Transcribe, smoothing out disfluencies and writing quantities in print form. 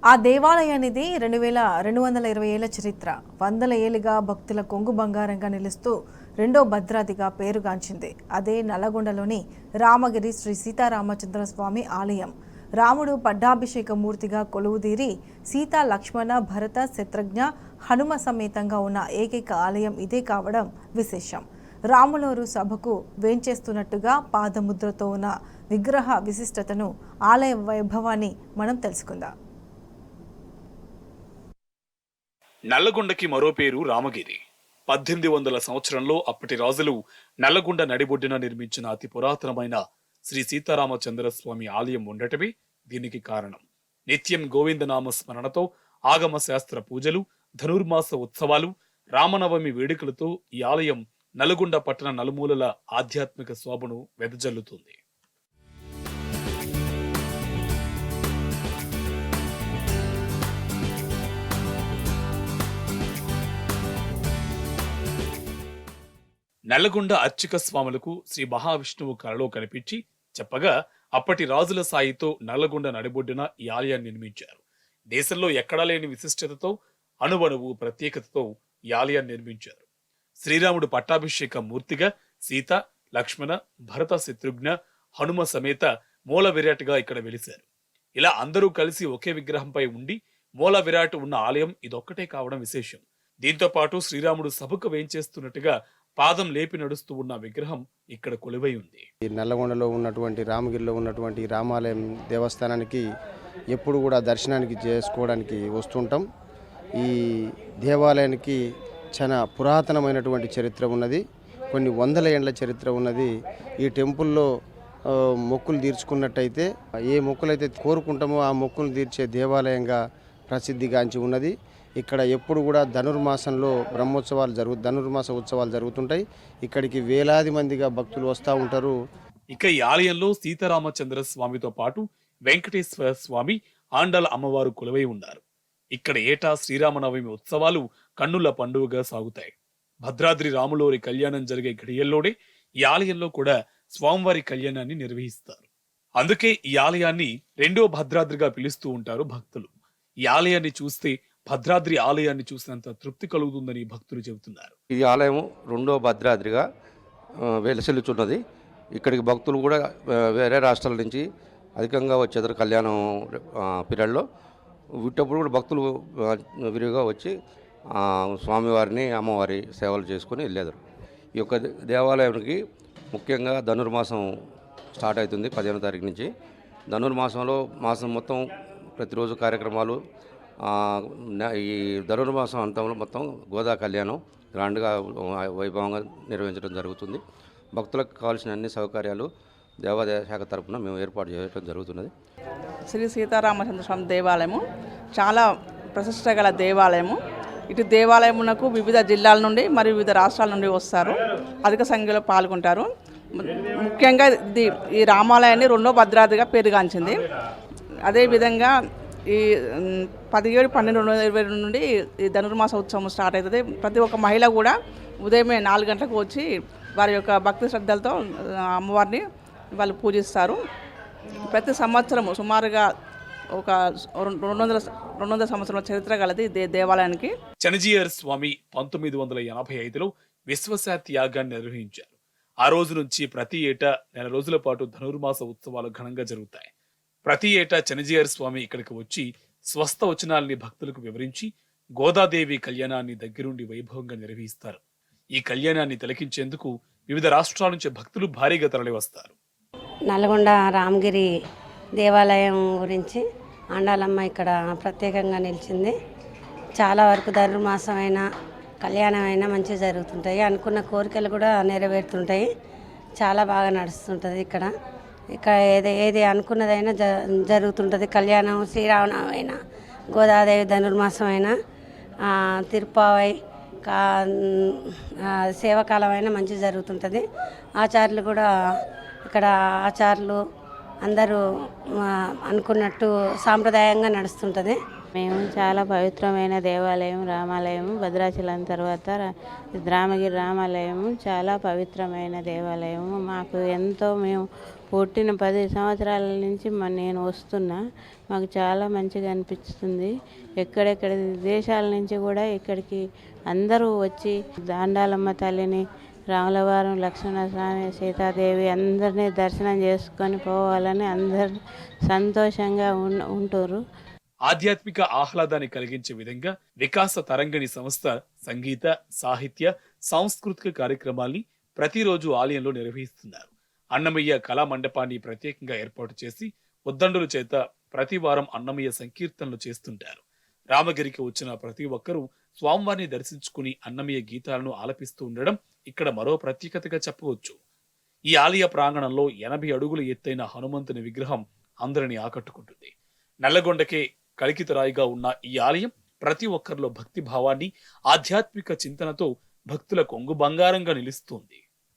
ఆ దేవాలయానిది 2220 ఏళ్ల చరిత్ర. వందల ఏళ్లుగా భక్తుల కొంగు బంగారంగా నిలుస్తూ రెండో భద్రాద్రిగా పేరుగాంచింది. అదే నల్లగొండలోని రామగిరి శ్రీ సీతారామచంద్ర స్వామి ఆలయం. రాముడు పట్టాభిషేక మూర్తిగా కొలువుదీరి సీతా లక్ష్మణ భరత శత్రుఘ్న హనుమ సమేతంగా ఉన్న ఏకైక ఆలయం ఇదే కావడం విశేషం. రాములూరు సభకు వేంచేస్తున్నట్టుగా పాదముద్రతో ఉన్న విగ్రహ విశిష్టతను, ఆలయ వైభవాన్ని మనం తెలుసుకుందాం. నల్లగొండకి మరో పేరు రామగిరి. 1800 సంవత్సరంలో అప్పటి రాజులు నల్లగొండ నడిబొడ్డున నిర్మించిన అతి పురాతనమైన శ్రీ సీతారామచంద్ర స్వామి ఆలయం ఉండటమే దీనికి కారణం. నిత్యం గోవిందనామ స్మరణతో ఆగమ శాస్త్ర పూజలు, ధనుర్మాస ఉత్సవాలు, రామనవమి వేడుకలతో ఈ ఆలయం నల్గొండ పట్టణ నలుమూలల ఆధ్యాత్మిక శోభను వెదజల్లుతుంది. నల్లగొండ అర్చక స్వాములకు శ్రీ మహావిష్ణువు కలలో కనిపించి చెప్పగా అప్పటి రాజుల సాయితో నల్లగొండ నడిబొడ్డున ఈ ఆలయాన్ని నిర్మించారు. దేశంలో ఎక్కడా లేని విశిష్టతతో, అణువణువు ప్రత్యేకతతో ఈ ఆలయాన్ని నిర్మించారు. శ్రీరాముడు పట్టాభిషేక మూర్తిగా సీత, లక్ష్మణ, భరత శత్రుఘ్న, హనుమ సమేత మూల విరాట్గా ఇక్కడ వెలిశారు. ఇలా అందరూ కలిసి ఒకే విగ్రహంపై ఉండి మూల విరాట్ ఉన్న ఆలయం ఇదొక్కటే కావడం విశేషం. దీంతో పాటు శ్రీరాముడు సభకు వేంచేస్తున్నట్టుగా పాదం లేపి నడుస్తూ ఉన్న విగ్రహం ఇక్కడ కొలువై ఉంది. నల్లగొండలో ఉన్నటువంటి రామగిరిలో ఉన్నటువంటి రామాలయం దేవస్థానానికి ఎప్పుడు కూడా దర్శనానికి చేసుకోవడానికి వస్తుంటాం. ఈ దేవాలయానికి చాలా పురాతనమైనటువంటి చరిత్ర ఉన్నది. కొన్ని వందల ఏండ్ల చరిత్ర ఉన్నది. ఈ టెంపుల్లో మొక్కులు తీర్చుకున్నట్టయితే ఏ మొక్కులైతే కోరుకుంటామో ఆ మొక్కులు తీర్చే దేవాలయంగా ప్రసిద్ధిగాంచి ఉన్నది. ఇక్కడ ఎప్పుడు కూడా ధనుర్మాసంలో ధనుర్మాస ఉత్సవాలు జరుగుతుంటాయి. ఇక్కడికి వేలాది మందిగా భక్తులు వస్తూ ఉంటారు. ఇక ఈ ఆలయంలో సీతారామచంద్ర స్వామితో పాటు వెంకటేశ్వర స్వామి, ఆండాల అమ్మవారు కొలువై ఉన్నారు. ఇక్కడ ఏటా శ్రీరామనవమి ఉత్సవాలు కన్నుల పండుగగా సాగుతాయి. భద్రాద్రి రాములోరి కళ్యాణం జరిగే ఘడియల్లోనే ఈ ఆలయంలో కూడా స్వామివారి కళ్యాణాన్ని నిర్వహిస్తారు. అందుకే ఈ ఆలయాన్ని రెండో భద్రాద్రిగా పిలుస్తూ ఉంటారు భక్తులు. ఈ ఆలయాన్ని చూస్తే భద్రాద్రి ఆలయాన్ని చూసినంత తృప్తి కలుగుతుందని భక్తులు చెబుతున్నారు. ఈ ఆలయం రెండో భద్రాద్రిగా వెలసిల్లుచున్నది. ఇక్కడికి భక్తులు కూడా వేరే రాష్ట్రాల నుంచి అధికంగా వచ్చేదారు. కళ్యాణం పీరియడ్లో వీటప్పుడు కూడా భక్తులు విరివిగా వచ్చి స్వామివారిని, అమ్మవారి సేవలు చేసుకుని వెళ్ళేదారు. ఈ యొక్క దేవాలయానికి ముఖ్యంగా ధనుర్మాసం స్టార్ట్ అవుతుంది 15వ తారీఖు నుంచి. ధనుర్మాసంలో మాసం మొత్తం ప్రతిరోజు కార్యక్రమాలు. ఈ ధనుర్మాసం అంతంలో మొత్తం గోదా కళ్యాణం గ్రాండ్గా వైభవంగా నిర్వహించడం జరుగుతుంది. భక్తులకు కావాల్సిన అన్ని సౌకర్యాలు దేవాదాయ శాఖ తరఫున మేము ఏర్పాటు చేయడం జరుగుతున్నది. శ్రీ సీతారామచంద్ర స్వామి దేవాలయము చాలా ప్రతిష్ట గల దేవాలయము. ఇటు దేవాలయమునకు వివిధ జిల్లాల నుండి మరియు వివిధ రాష్ట్రాల నుండి వస్తారు, అధిక సంఖ్యలో పాల్గొంటారు. ముఖ్యంగా ఈ రామాలయాన్ని రెండో భద్రాద్రిగా పేరుగాంచింది. అదేవిధంగా ఈ 17/12/2022 నుండి ఈ ధనుర్మాస ఉత్సవం స్టార్ట్ అవుతుంది. ప్రతి ఒక్క మహిళ కూడా ఉదయమే 4 గంటలకు వచ్చి వారి యొక్క భక్తి శ్రద్ధలతో అమ్మవారిని వాళ్ళు పూజిస్తారు. ప్రతి సంవత్సరము సుమారుగా ఒక 200 సంవత్సరాల చరిత్ర గలది దేవాలయానికి. చనజీయర్ స్వామి 1985లో విశ్వశాంతి యాగాన్ని నిర్వహించారు. ఆ రోజు నుంచి ప్రతి ఏటా నెల రోజుల పాటు ధనుర్మాస ఉత్సవాలు ఘనంగా జరుగుతాయి. ప్రతి ఏటా చనజీయర్ స్వామి ఇక్కడికి వచ్చి స్వస్థ వచనాల్ని భక్తులకు వివరించి గోదాదేవి కళ్యాణాన్ని దగ్గరుండి వైభవంగా నిర్వహిస్తారు. ఈ కళ్యాణాన్ని తిలకించేందుకు వివిధ రాష్ట్రాల నుంచి భక్తులు భారీగా తరలి వస్తారు. నల్గొండ రామగిరి దేవాలయం గురించి ఆండాలమ్మ ఇక్కడ ప్రత్యేకంగా నిలిచింది. చాలా వరకు ధనుర్మాసమైన కళ్యాణమైనా మంచిగా జరుగుతుంటాయి. అనుకున్న కోరికలు కూడా నెరవేరుతుంటాయి. చాలా బాగా నడుస్తుంటుంది ఇక్కడ. ఏది అనుకున్నదైనా జరుగుతుంటుంది. కళ్యాణం, శ్రీరామనవమైనా, గోదాదేవి ధనుర్మాసమైనా, తిరుపావై సేవకాలం అయినా మంచిగా జరుగుతుంటుంది. ఆచార్యులు కూడా ఇక్కడ అందరూ అనుకున్నట్టు సాంప్రదాయంగా నడుస్తుంటుంది. మేము చాలా పవిత్రమైన దేవాలయం రామాలయము. భద్రాచలం తర్వాత రామగిరి రామాలయము చాలా పవిత్రమైన దేవాలయము. మాకు ఎంతో మేము పుట్టిన 10 సంవత్సరాల నుంచి నేను వస్తున్నా. మాకు చాలా మంచిగా అనిపిస్తుంది. ఎక్కడెక్కడ దేశాల నుంచి కూడా ఇక్కడికి అందరూ వచ్చి దాండాలమ్మ తల్లిని, రాములవారం, లక్ష్మణస్వామి, సీతాదేవి అందరినీ దర్శనం చేసుకొని పోవాలని అందరు సంతోషంగా ఉంటారు. ఆధ్యాత్మిక ఆహ్లాదాన్ని కలిగించే విధంగా వికాస తరంగిణి సంస్థ సంగీత, సాహిత్య, సాంస్కృతిక కార్యక్రమాల్ని ప్రతిరోజు ఆలయంలో నిర్వహిస్తున్నారు. అన్నమయ్య కళా మండపాన్ని ప్రత్యేకంగా ఏర్పాటు చేసి ఉద్దండుల చేత ప్రతి వారం అన్నమయ్య సంకీర్తనలు చేస్తుంటారు. రామగిరికి వచ్చిన ప్రతి ఒక్కరూ స్వామివారిని దర్శించుకుని అన్నమయ్య గీతాలను ఆలపిస్తూ ఉండడం ఇక్కడ మరో ప్రత్యేకతగా చెప్పవచ్చు. ఈ ఆలయ ప్రాంగణంలో 80 అడుగుల ఎత్తైన హనుమంతుని విగ్రహం అందరినీ ఆకట్టుకుంటుంది. నల్లగొండకే కలికితురాయిగా ఉన్న ఈ ఆలయం ప్రతి ఒక్కరిలో భక్తి భావాన్ని, ఆధ్యాత్మిక చింతనతో భక్తుల కొంగు బంగారంగా నిలుస్తుంది.